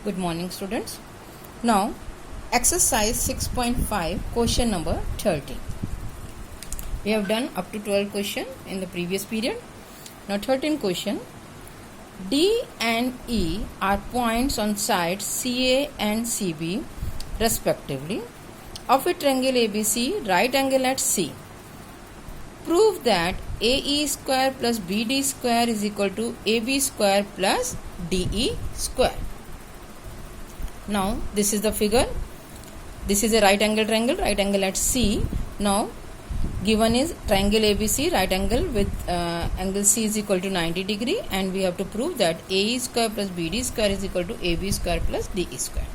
Good morning, students. Now, exercise 6.5, question number 30. We have done up to 12 question in the previous period. Now, 13th question. D and E are points on sides CA and CB respectively of a triangle ABC, right angle at C. Prove that AE square plus BD square is equal to AB square plus DE square. Now this is the figure. This is a right angle at C. Now given is triangle ABC, right angle with angle C is equal to 90 degree, and we have to prove that AE square plus BD square is equal to AB square plus DE square.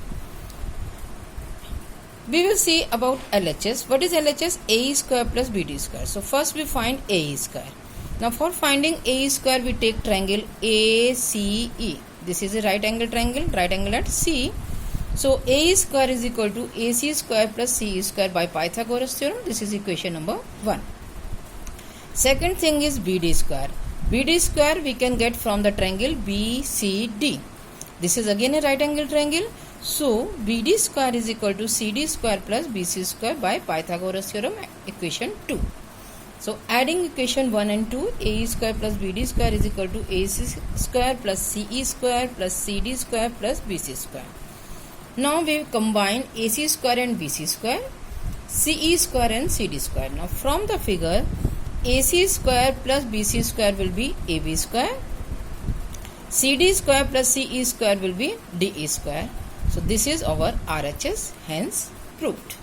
We will see about LHS. What is LHS? AE square plus BD square. So first we find AE square. Now for finding AE square we take triangle ACE. This is a right angle at C. So AE square is equal to AC square plus CE square by Pythagoras theorem. This is equation number 1. Second thing is BD square. BD square we can get from the triangle BCD. This is again a right angle triangle. So BD square is equal to CD square plus BC square by Pythagoras theorem, equation 2. So adding equation 1 and 2, AE square plus BD square is equal to AC square plus CE square plus CD square plus BC square. Now we combine AC square and BC square, CE square and CD square. Now from the figure, AC square plus BC square will be AB square, CD square plus CE square will be DE square. So this is our RHS, hence proved.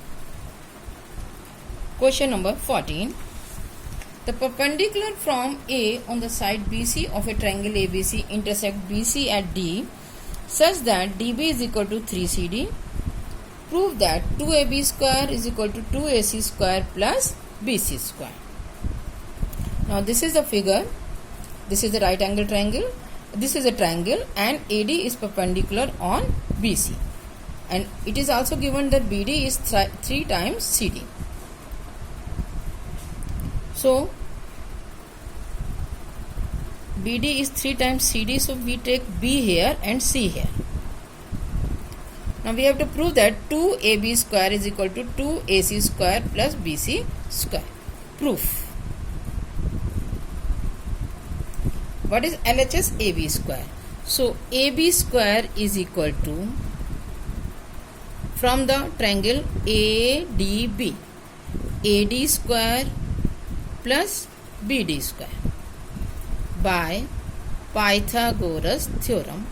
Question number 14. The perpendicular from A on the side BC of a triangle ABC intersect BC at D such that DB is equal to 3CD. Prove that 2AB square is equal to 2AC square plus BC square. Now this is the figure. This is the right angle triangle. This is a triangle and AD is perpendicular on BC. And it is also given that BD is 3 times CD. So BD is 3 times CD, so we take B here and C here. Now we have to prove that 2AB square is equal to 2AC square plus BC square. Proof. What is LHS? AB square. So AB square is equal to, from the triangle ADB, AD square plus BD square by Pythagoras theorem.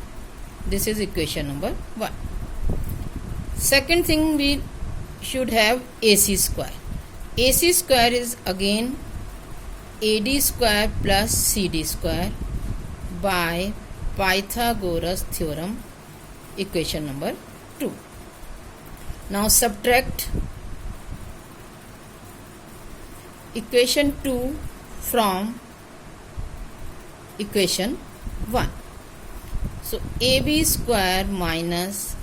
This is equation number 1. Second thing, we should have AC square. AC square is again AD square plus CD square by Pythagoras theorem, equation number 2. Now subtract equation 2 from equation 1. So AB square minus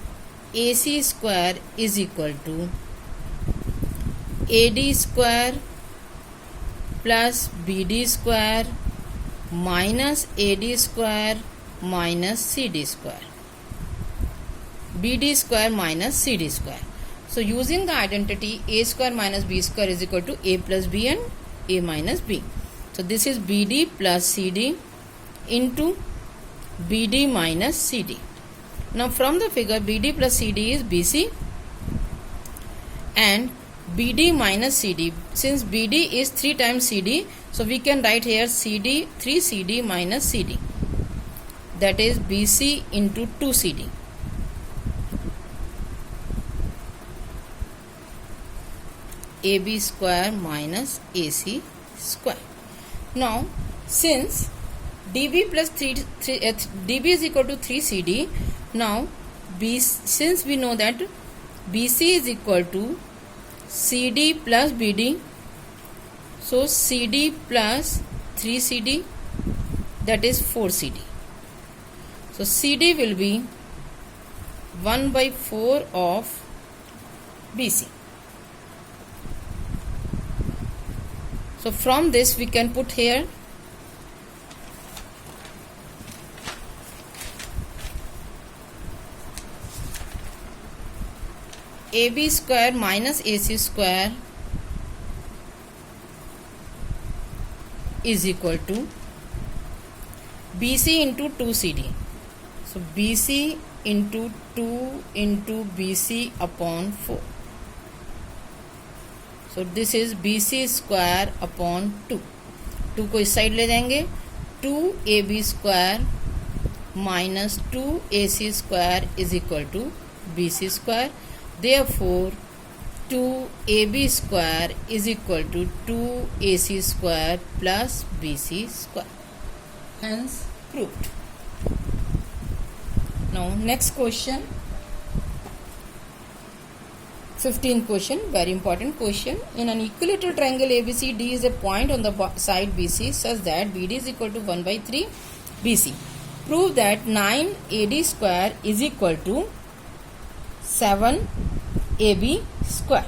AC square is equal to AD square plus BD square minus AD square minus CD square. BD square minus CD square. So using the identity A square minus B square is equal to A plus B and A minus B. So this is BD plus CD into BD minus CD. Now from the figure, BD plus CD is BC and BD minus CD. Since BD is 3 times CD, so we can write here CD, 3CD minus CD. That is BC into 2CD. AB square minus AC square. Now since DB plus DB is equal to 3CD, now since we know that BC is equal to CD plus BD, so CD plus 3CD, that is 4CD. So CD will be 1 by 4 of BC. So from this we can put here AB square minus AC square is equal to BC into 2CD. So BC into 2 into BC upon 4. So this is BC square upon 2. 2 को इस side ले जाएंगे. 2AB square minus 2AC square is equal to BC square. Therefore 2AB square is equal to 2AC square plus BC square. Hence proved. Now next question, 15th question, very important question. In an equilateral triangle ABC, D is a point on the side BC such that BD is equal to 1 by 3 BC. Prove that 9 AD square is equal to 7 AB square.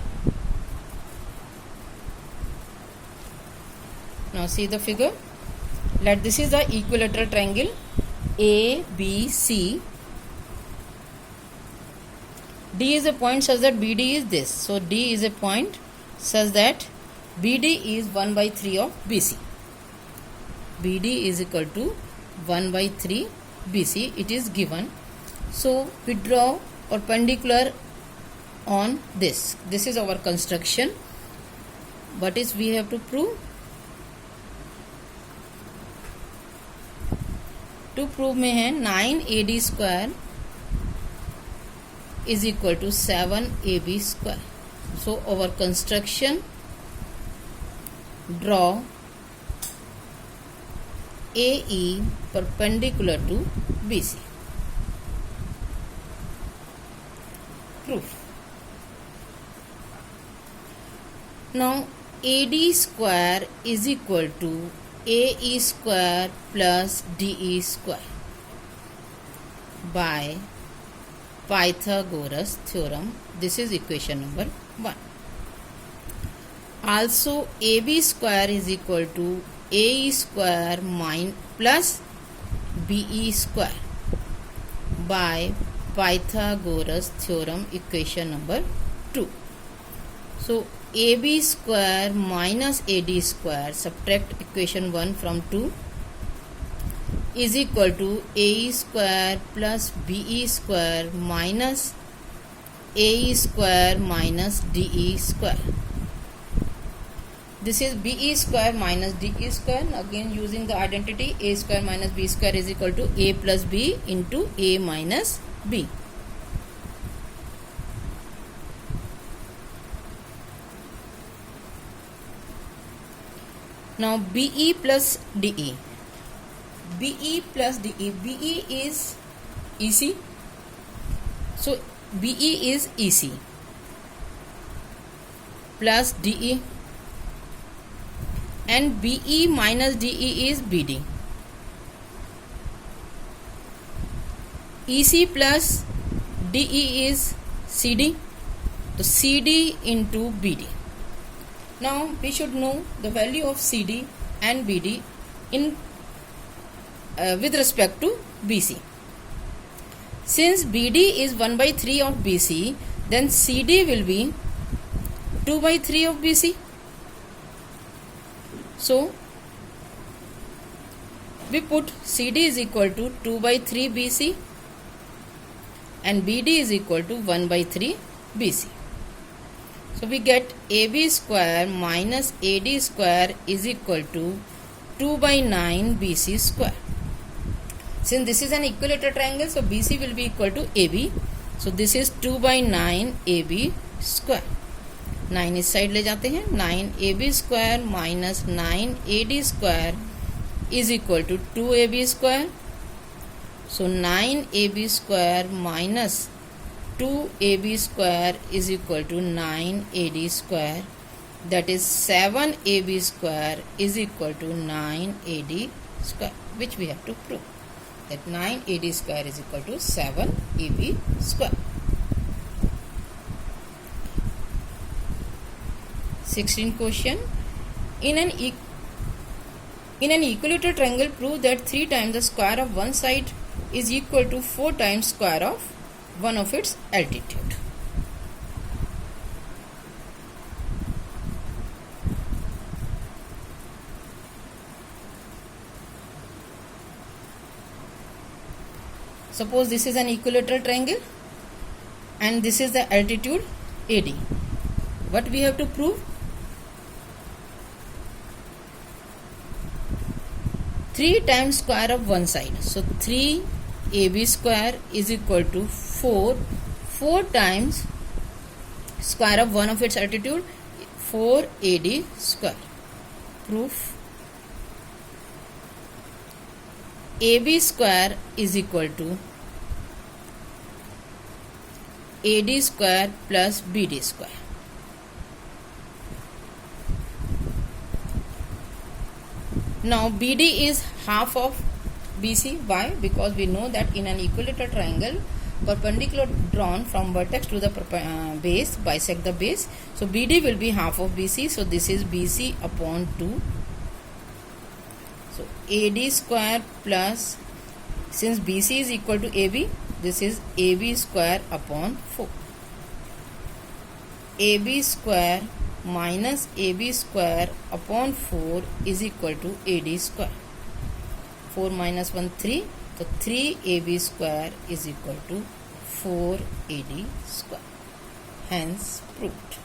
Now see the figure. Let this is the equilateral triangle ABC. D is a point such that BD is this. So D is a point such that BD is 1 by 3 of BC. BD is equal to 1 by 3 BC. It is given. So we draw perpendicular on this. This is our construction. What is we have to prove? To prove में है 9 AD square is equal to 7 AB square. So our construction, draw AE perpendicular to BC. Proof. Now AD square is equal to AE square plus DE square by Pythagoras theorem. This is equation number 1. Also AB square is equal to AE square plus BE square by Pythagoras theorem, equation number 2. So AB square minus AD square, subtract equation 1 from 2, is equal to AE square plus BE square minus AE square minus DE square. This is BE square minus DE square. Again using the identity, A square minus B square is equal to A plus B into A minus B. Now BE plus DE. BE plus DE. BE is EC. So BE is EC plus DE, and BE minus DE is BD. EC plus DE is CD. So CD into BD. Now we should know the value of CD and BD in with respect to BC. Since BD is 1 by 3 of BC, then CD will be 2 by 3 of BC. So we put CD is equal to 2 by 3 BC and BD is equal to 1 by 3 BC. So we get AB square minus AD square is equal to 2 by 9 BC square. Since this is an equilateral triangle, so BC will be equal to AB. So this is 2 by 9 AB square. 9 इस side ले जाते हैं. 9 AB square minus 9 AD square is equal to 2 AB square. So 9 AB square minus 2 AB square is equal to 9 AD square. That is 7 AB square is equal to 9 AD square, which we have to prove. That 9 AD square is equal to 7 AB square. 16th question. In an equilateral triangle, prove that 3 times the square of one side is equal to 4 times square of one of its altitude. Suppose this is an equilateral triangle and this is the altitude AD. What we have to prove? 3 times square of one side. So 3 AB square is equal to 4 times square of one of its altitude, 4 AD square. Proof. AB square is equal to AD square plus BD square. Now BD is half of BC. Why? Because we know that in an equilateral triangle, perpendicular drawn from vertex to the base bisect the base. So BD will be half of BC. So this is BC upon 2. So AD square plus, since BC is equal to AB, this is AB square upon 4. AB square minus AB square upon 4 is equal to AD square. 4 minus 1 3. So 3 AB square is equal to 4 AD square. Hence proved.